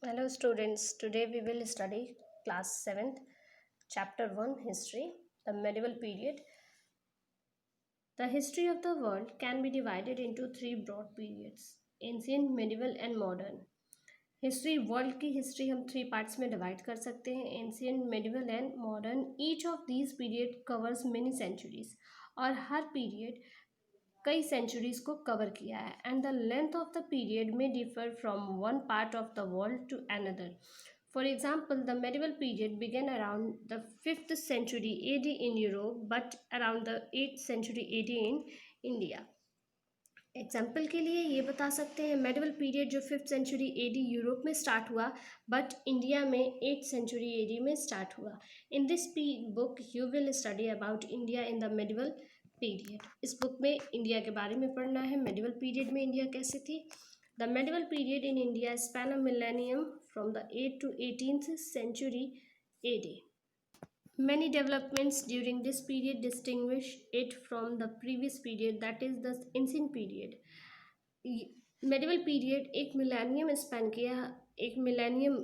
Hello students, today we will study class 7th, chapter 1 History, the medieval period. The history of the world can be divided into three broad periods: ancient, medieval and modern. History world की history हम three parts में divide कर सकते हैं: ancient, medieval and modern. Each of these period covers many centuries, और हर period कई centuries को कवर किया है. And the length of the period में differ from one part of the world to another. For example, the medieval period began around the 5th century AD in Europe, but around the 8th century AD in India. Example के लिए ये बता सकते हैं medieval period जो 5th century AD Europe में start हुआ, but India में 8th सेंचुरी एडी में स्टार्ट हुआ. In this book you will study about India in the medieval period. इस बुक में इंडिया के बारे में पढ़ना है, मेडिवल पीरियड में इंडिया कैसे थी. The medieval period in India span a millennium from the 8th to 18th century AD. Many developments during this period distinguish it from the previous period, that is the ancient period. Medieval period एक millennium Spain किया, एक millennium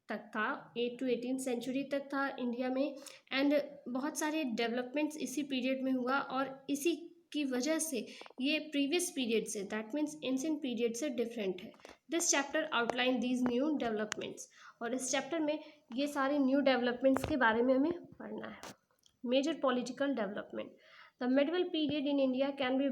तक था, 8 to 18 century तक था India में. And बहुत सारे डेवलपमेंट्स इसी पीरियड में हुआ, और इसी की वजह से ये प्रीवियस पीरियड से, दैट मीन्स एंशिएंट पीरियड से डिफरेंट है. This chapter outline these new developments, और इस चैप्टर में ये सारे न्यू डेवलपमेंट्स के बारे में हमें पढ़ना है. Major political development. The medieval period in India can be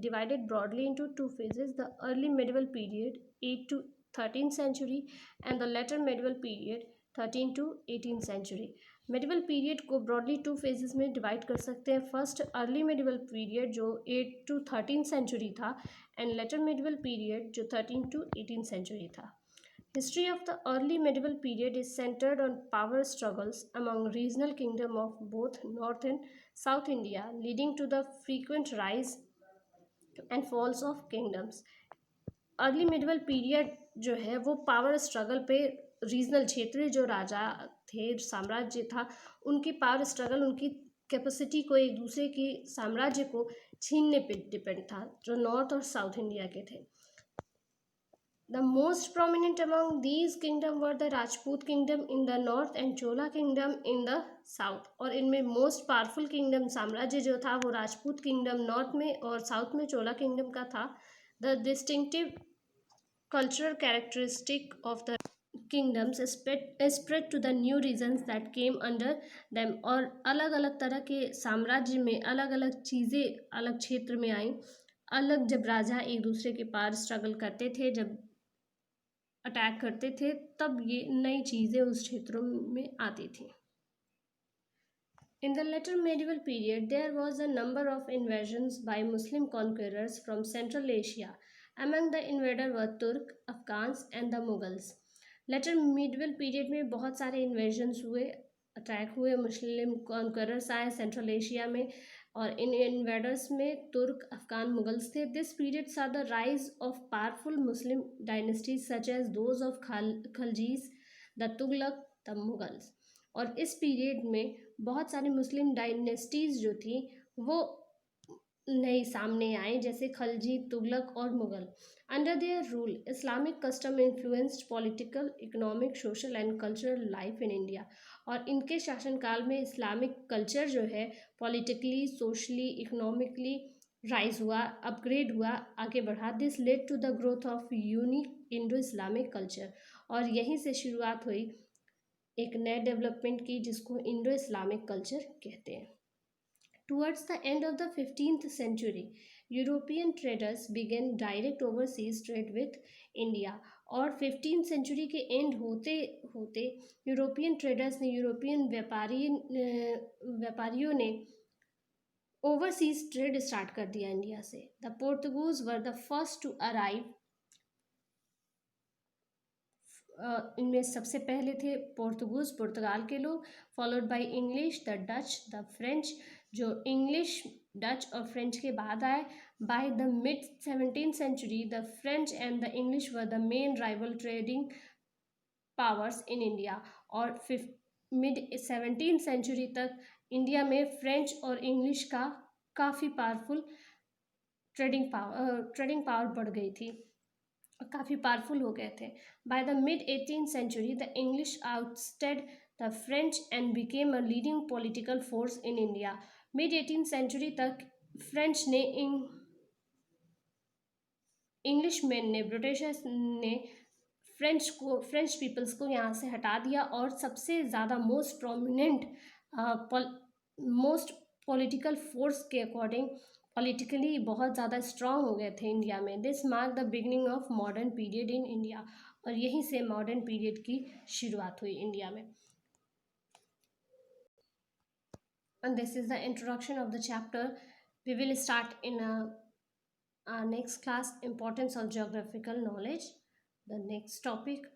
divided broadly into two phases: the early medieval period 8 to 13th century and the later medieval period 13 to 18th century. medieval period को broadly two phases में divide कर सकते हैं. first early medieval period जो 8 to 13th century था, and later medieval period जो 13 to 18th century था. History of the early medieval period is centered on power struggles among regional kingdoms of both North and South India, leading to the frequent rise and falls of kingdoms. Early medieval period जो है वो power struggle पे, regional क्षेत्रीय जो राजा थे, साम्राज्य था, उनकी पावर स्ट्रगल, उनकी कैपेसिटी को एक दूसरे की साम्राज्य को छीनने पे डिपेंड था, जो नॉर्थ और साउथ इंडिया के थे. The most prominent among these kingdoms were the Rajput kingdom in the north and Chola kingdom in the south. और इनमें मोस्ट पावरफुल किंगडम साम्राज्य जो था वो राजपूत किंगडम नॉर्थ में और साउथ में चोला किंगडम का था. The distinctive cultural characteristic of the kingdoms spread to the new regions that came under them. और अलग अलग तरह के साम्राज्य में अलग अलग चीज़ें अलग क्षेत्र में आई. अलग जब राजा एक दूसरे के पार स्ट्रगल करते थे, जब अटैक करते थे, तब ये नई चीज़ें उस क्षेत्रों में आती थी. In the later medieval period, there was a number of invasions by Muslim conquerors from Central Asia. Among the invaders were Turk, Afghans and the Mughals. Later medieval period में बहुत सारे invasions हुए, अटैक हुए, मुस्लिम conquerors आए central Asia में, और इन invaders में तुर्क, अफगान, मुगल्स थे. This period saw the rise of powerful Muslim dynasties such as those of Khaljis, the Tughlaq, the Mughals. और इस पीरियड में बहुत सारी मुस्लिम डायनेस्टीज जो थी वो नई सामने आए, जैसे खलजी, तुगलक और Mughal. Under their rule Islamic custom influenced political, economic, social and cultural life in India. और इनके शासनकाल में इस्लामिक कल्चर जो है पॉलिटिकली, सोशली, इकोनॉमिकली राइज हुआ, अपग्रेड हुआ, आगे बढ़ा. This led to the growth of unique Indo Islamic culture. और यहीं से शुरुआत हुई एक नए डेवलपमेंट की, जिसको इंडो इस्लामिक कल्चर कहते हैं. Towards the end of the 15th century, European traders began direct overseas trade with India. और 15th सेंचुरी के एंड होते होते यूरोपियन ट्रेडर्स ने, यूरोपियन व्यापारियों ने ओवरसीज ट्रेड स्टार्ट कर दिया इंडिया से. The Portuguese were the first to arrive. इनमें सबसे पहले थे पोर्तुगीज, पुर्तगाल के लोग, followed by English, the Dutch, the French, जो इंग्लिश, डच और फ्रेंच के बाद आए. By the mid 17th century the French and the English were the main rival trading powers in India. और मिड 17th सेंचुरी तक India में French और English का काफ़ी पावरफुल ट्रेडिंग पावर बढ़ गई थी. काफ़ी पावरफुल हो गए थे। By the mid 18th century the English outstayed the French and became a leading political force in India. Mid 18th century तक फ्रेंच ने इंग्लिश मैन ने, ब्रिटिशर्स ने फ्रेंच पीपल्स को यहाँ से हटा दिया, और सबसे ज़्यादा most prominent most political force के अकॉर्डिंग पॉलिटिकली बहुत ज़्यादा स्ट्रांग हो गए थे इंडिया में। This mark the beginning of modern period in India, और यहीं से मॉडर्न पीरियड की शुरुआत हुई इंडिया में। And this is the introduction of the chapter. We will start in our next class, importance of geographical knowledge, the next topic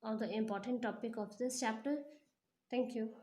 or the important topic of this chapter. Thank you.